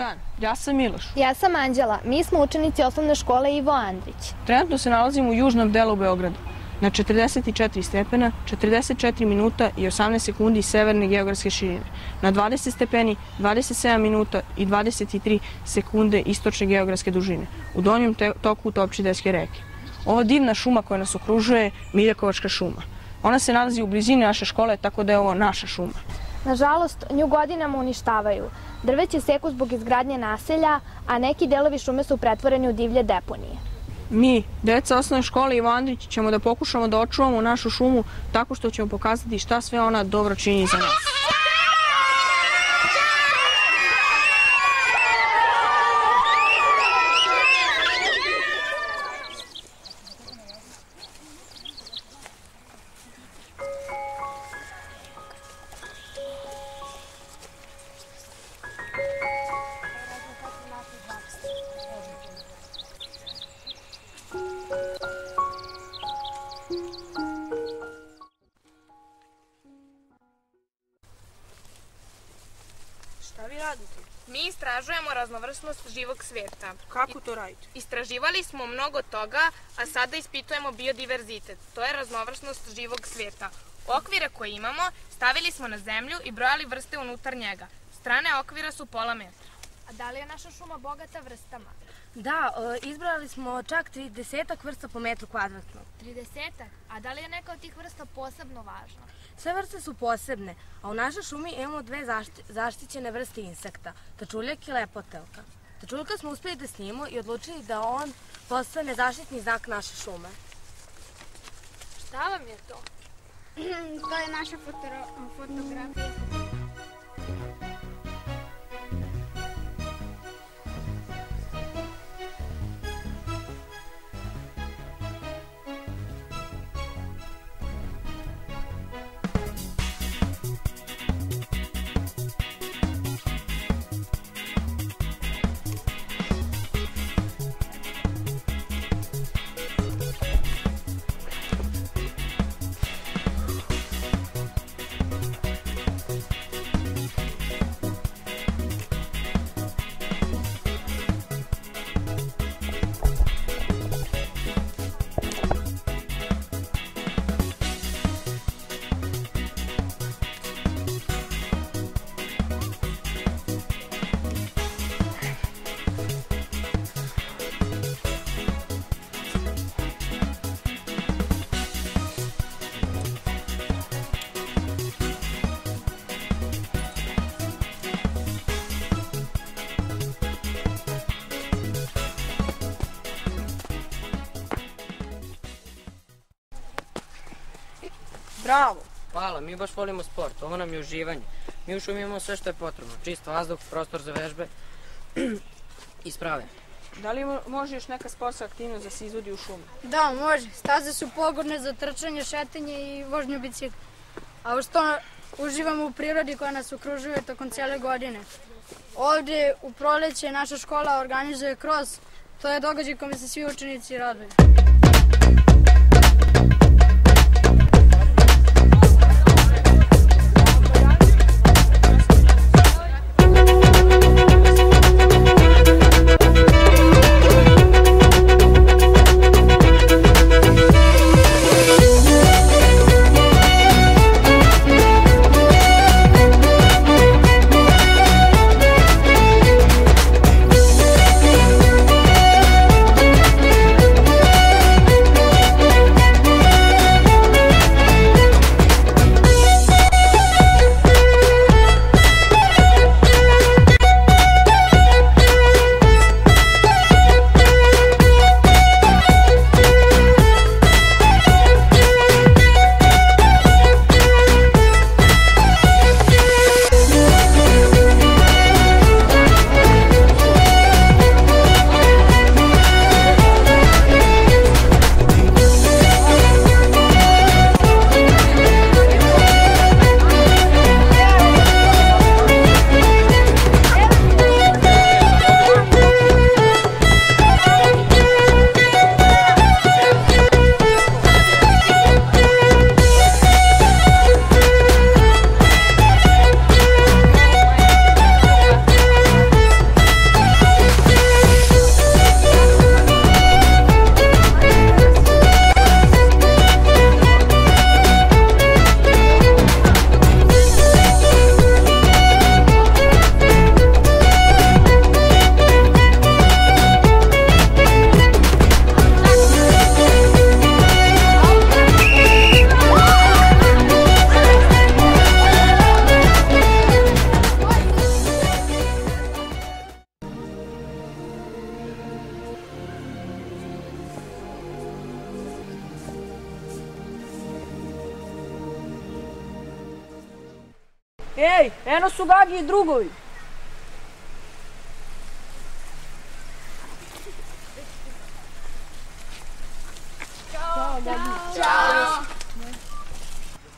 dan, ja sam Miloš. Ja sam Anđela, mi smo učenici osnovne škole Ivo Andrić. Trenutno se nalazimo u južnom delu Beograda, na 44 stepena, 44 minuta i 18 sekundi severne geografske širine, na 20 stepeni, 27 minuta i 23 sekunde istočne geografske dužine, u donjem toku Topčiderske reke. Ova divna šuma koja nas okružuje je Miljakovačka šuma. Ona se nalazi u blizini naše škole, tako da je ovo naša šuma. Nažalost, nju godinama uništavaju. Drveće seku zbog izgradnje naselja, a neki delovi šume su pretvoreni u divlje deponije. Mi, deca osnovne škole Ivo Andrić, ćemo da pokušamo da očuvamo našu šumu tako što ćemo pokazati šta sve ona dobro čini za nas. Šta vi radite? Mi istražujemo raznovrsnost živog sveta. Kako to radite? Istraživali smo mnogo toga, a sada ispitujemo biodiverzitet. To je raznovrsnost živog sveta. Okvire koje imamo stavili smo na zemlju i brojali vrste unutar njega. Strane okvira su pola metra. A da li je naša šuma bogata vrstama? Da, izbrali smo čak 30 vrsta po metru kvadratnom. 30? A da li je neka od tih vrsta posebno važna? Sve vrste su posebne, a u našoj šumi imamo dve zaštićene vrste insekta, tačuljak i lepotelka. Tačuljka smo uspeli da snimimo i odlučili da on postane zaštitni znak naše šume. Šta vam je to? To je naša fotografija. Bravo! Hvala, mi baš volimo sport, ovo nam je uživanje. Mi u šumi imamo sve što je potrebno, čist vazduh, prostor za vežbe i sprave. Da li može još neka sportska aktivnost da se izvodi u šumi? Da, može. Staze su pogodne za trčanje, šetanje i vožnju bicikla. A uz to uživamo u prirodi koja nas okružuje tokom cijele godine. Ovdje u proleće naša škola organizuje kroz, to je događaj kome se svi učenici raduju. Ej, eno su Gagi i drugovi. Ćao.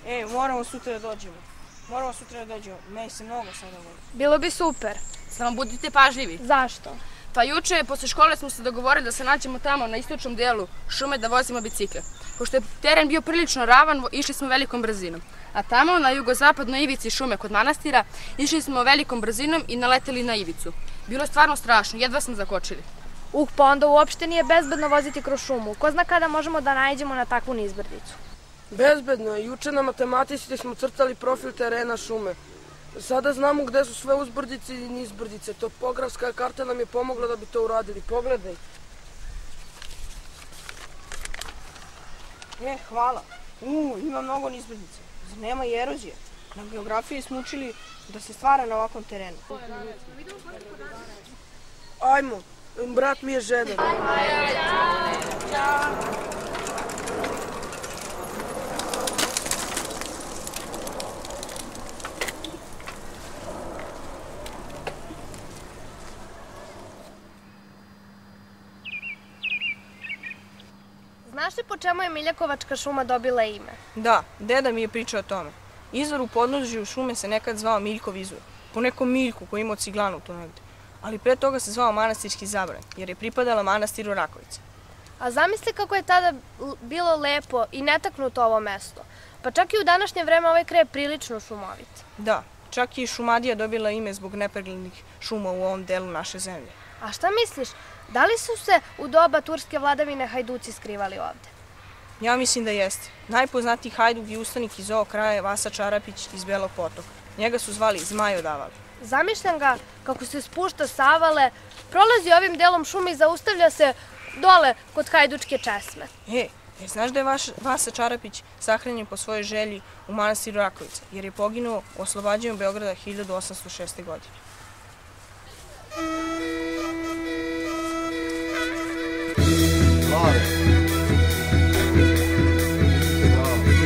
Ej, moramo sutra da dođemo. Meni se mnogo sada vodi. Bilo bi super. Samo budite pažljivi. Zašto? Pa juče, posle škole smo se dogovorili da se nađemo tamo na istočnom delu šume da vozimo bicikle. Pošto je teren bio prilično ravan, išli smo velikom brzinom. A tamo, na jugozapadnoj ivici šume kod manastira, išli smo velikom brzinom i naleteli na ivicu. Bilo je stvarno strašno, jedva smo zakočili. Pa onda uopšte nije bezbedno voziti kroz šumu. Ko zna kada možemo da naiđemo na takvu nizbrdicu? Bezbedno je. Juče na matematici smo crtali profil terena šume. Sada znamo gde su sve uzbrdice i nizbrdice. Topografska karta nam je pomogla da bi to uradili. Pogledaj. Hvala. Ima mnogo nizbrdica. Nema i erozije. Na geografiji smo učili da se stvara na ovakvom terenu. Ajmo, brat mi je žena. Znaš li po čemu je Miljakovačka šuma dobila ime? Da, deda mi je pričao o tome. Izvor u podnožju šume se nekad zvao Miljkov izvor. Po nekom Miljku koji imao ciglanu tu negde. Ali pre toga se zvao Manastirski zabranj, jer je pripadala manastiru Rakovica. A zamisli kako je tada bilo lepo i netaknuto ovo mesto. Pa čak i u današnje vreme ovaj kraj je prilično šumovit. Da, čak i Šumadija dobila ime zbog nepreglednih šuma u ovom delu naše zemlje. A šta misliš, da li su se u doba turske vladavine hajduci skrivali ovde? Ja mislim da jeste. Najpoznatiji hajduk i ustanik iz ovog kraja je Vasa Čarapić iz Belog Potoka. Njega su zvali Zmaj od Avale. Zamišljam ga kako se spušta sa Avale, prolazi ovim delom šume i zaustavlja se dole kod hajdučke česme. Znaš da je Vasa Čarapić sahranjen po svojoj želji u manastiru Rakovica, jer je poginuo u oslobađanju Beograda 1806. godine. Glave.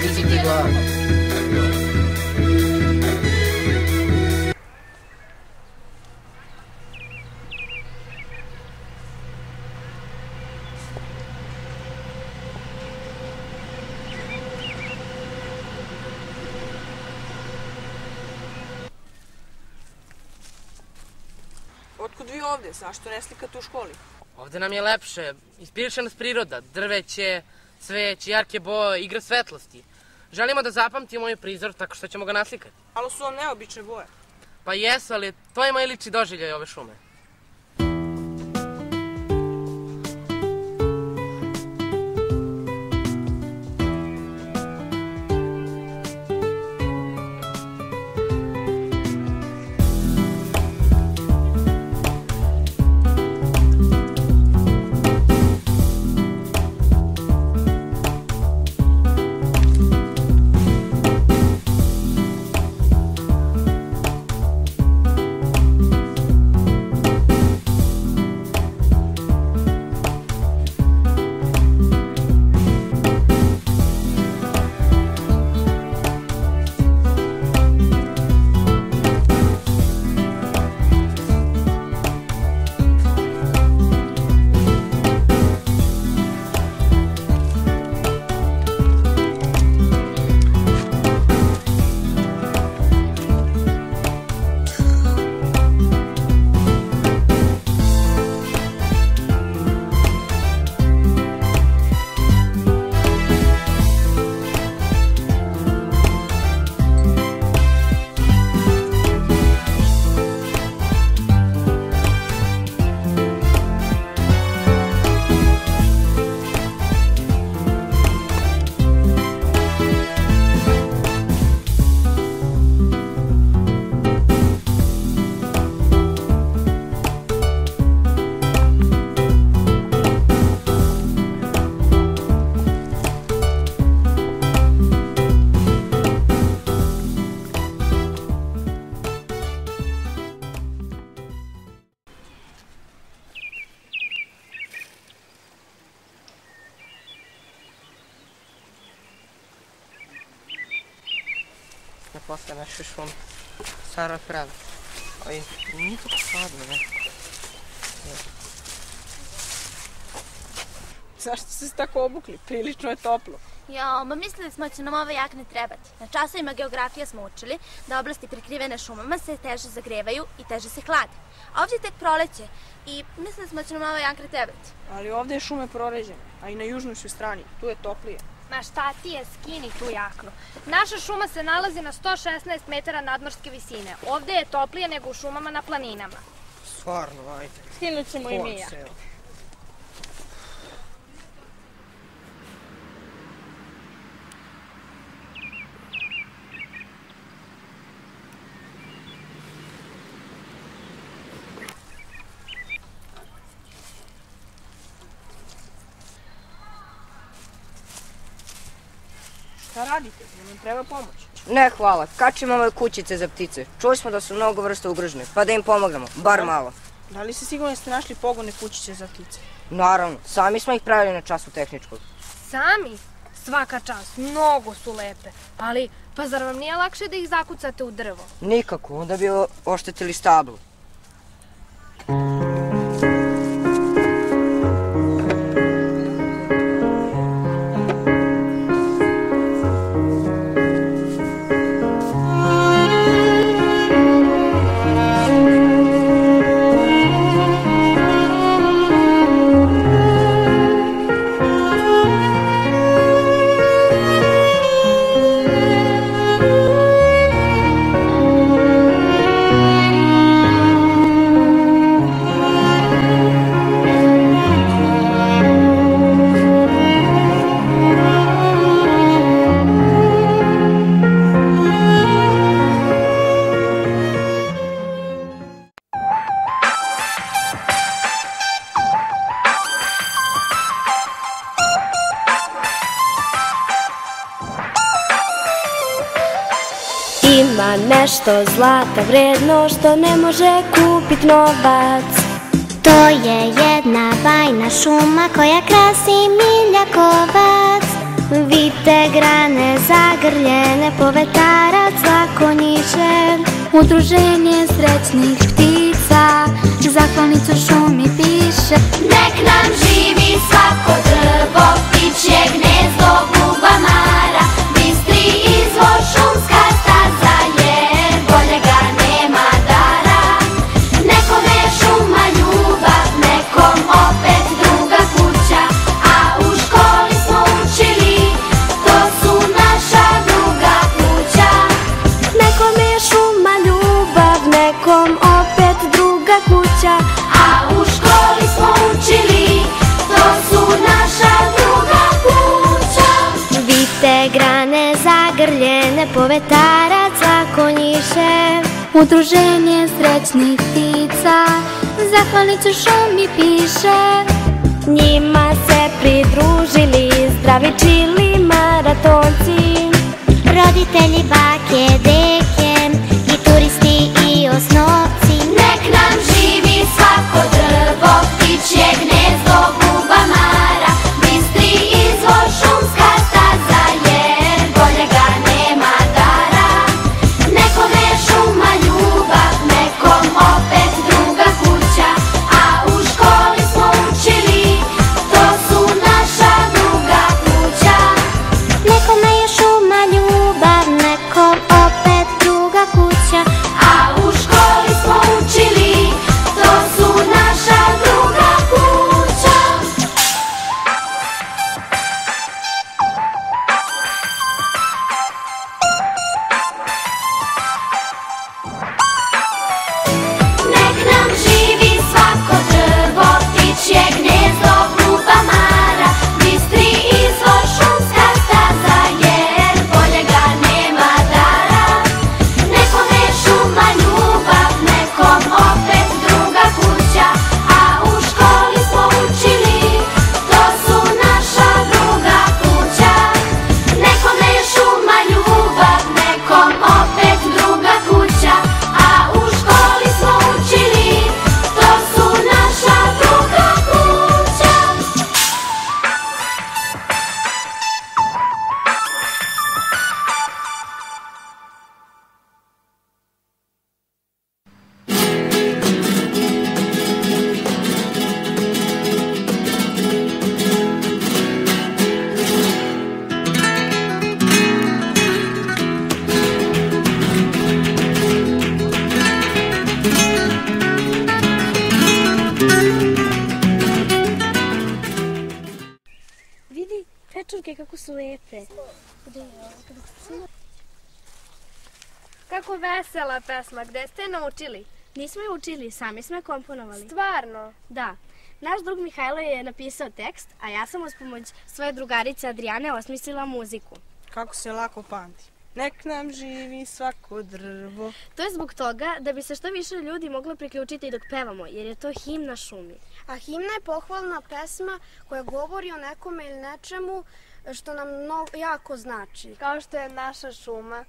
Dižite glave. Otkud vi ovde? Zašto ne slikate u školi? Ovde nam je lepše, inspiriše nas priroda, drveće, cveć, jarke boje, igra svetlosti. Želimo da zapamtimo ovaj prizor tako što ćemo ga naslikati. Ali su vam neobične boje. Pa jesu, ali to je moj lični doživljaj ove šume. Posle naše šume. Sara pravi. Aj, nije to hladno, ne? Zašto ste se tako obukli? Prilično je toplo. Jo, ma mislili smo da će nam ove jakne trebati. Na časovima geografije smo učili da oblasti prekrivene šumama se teže zagrevaju i teže se hlade. A ovdje je tek proleće i mislili smo da će nam ove jakne trebati. Ali ovdje je šume proređene, a i na južnoj su strani. Tu je toplije. Ma šta ti je, skini tu jaknu. Naša šuma se nalazi na 116 metara nadmorske visine. Ovdje je toplije nego u šumama na planinama. Stvarno, ajde. Skinut ćemo i mi jaknu. Šta radite? Nam treba pomoć. Ne, hvala. Kačimo ove kućice za ptice. Čuli smo da su mnogo vrsta ugrožene, pa da im pomognemo, bar malo. Da li se sigurno ste našli pogone kućice za ptice? Naravno, sami smo ih pravili na času tehničkog. Sami? Svaka čast, mnogo su lepe. Ali, pa zar vam nije lakše da ih zakucate u drvo? Nikako, onda bi oštetili stablo. Ima nešto zlata vredno što ne može kupit novac. To je jedna bajna šuma koja krasi Miljakovac. Vite grane zagrljene, povetarac zakonjiše. Udruženje srećnih ptica zahvalnicu šumi piše. Nek nam živi svako drvo, ptičje gnezdo, bubamara, bistri izvor, šumska staza, jer boljega nema dara. Nekome je šuma ljubav, nekom opet druga kuća, a u školi smo učili, to su naša druga kuća. Nekome je šuma ljubav, nekom opet druga kuća, a u školi smo učili, to su naša druga kuća. Vite grane zagrljene, povetarac zakonjiše. Udruženje srećnih ptica zahvalnicu šumi piše. Njima se pridružili zdravi čili maratonci, roditelji, bake, deke i turisti i osnovci. Nek nam živi svako drvo, ptičje gnezdo, bubamara, bistri izvor, šumska staza, jer boljega nema dara. Nekome je šuma ljubav, nekom opet druga kuća, a u školi smo učili, to su naša druga kuća. Nekome je šuma ljubav, nekom jabuke kako su lepe. Kako vesela pesma, gde ste je naučili? Nismo je učili, sami smo je komponovali. Stvarno? Da. Naš drug Mihajlo je napisao tekst, a ja sam uz pomoć svoje drugarice Adrijane osmislila muziku. Kako se lako pamti. Nek nam živi svako drvo. To je zbog toga da bi se što više ljudi moglo priključiti dok pevamo, jer je to himna šumi. A himna je pohvalna pesma koja govori o nekome ili nečemu što nam jako znači. Kao što je naša šuma.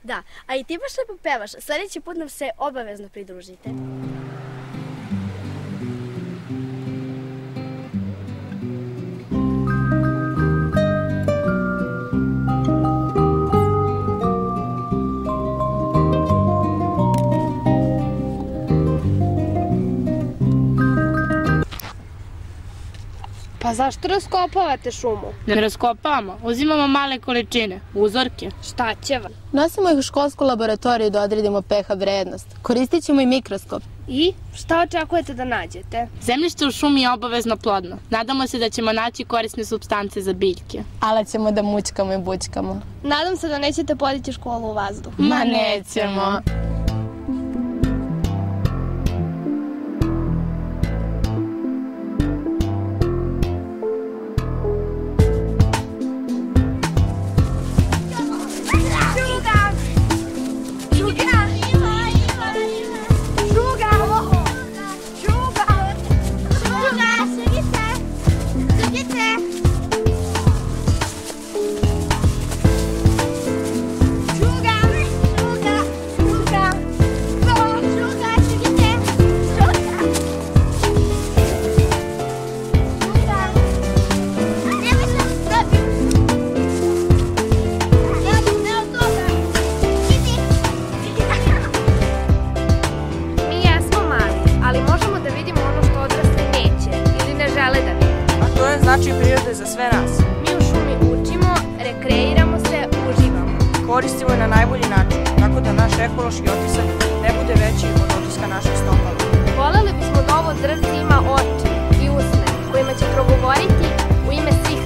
Da, a i ti baš lepo pevaš. Sljedeći put nam se obavezno pridružite. Pa zašto raskopavate šumu? Ne raskopavamo, uzimamo male količine, uzorke. Šta će vam? Nosimo ih u školsku laboratoriju da odredimo pH vrednost. Koristit ćemo i mikroskop. I šta očekujete da nađete? Zemljište u šumi je obavezno plodno. Nadamo se da ćemo naći korisne supstance za biljke. Ali ćemo da mućkamo i bućkamo. Nadam se da nećete podići školu u vazduh. Ma nećemo. Koristimo je na najbolji način, tako da naš ekološki otisak ne bude veći od otiska naših stopala. Voljeli bismo da ovo drvce ima oči i usne, kojima će progovoriti u ime svih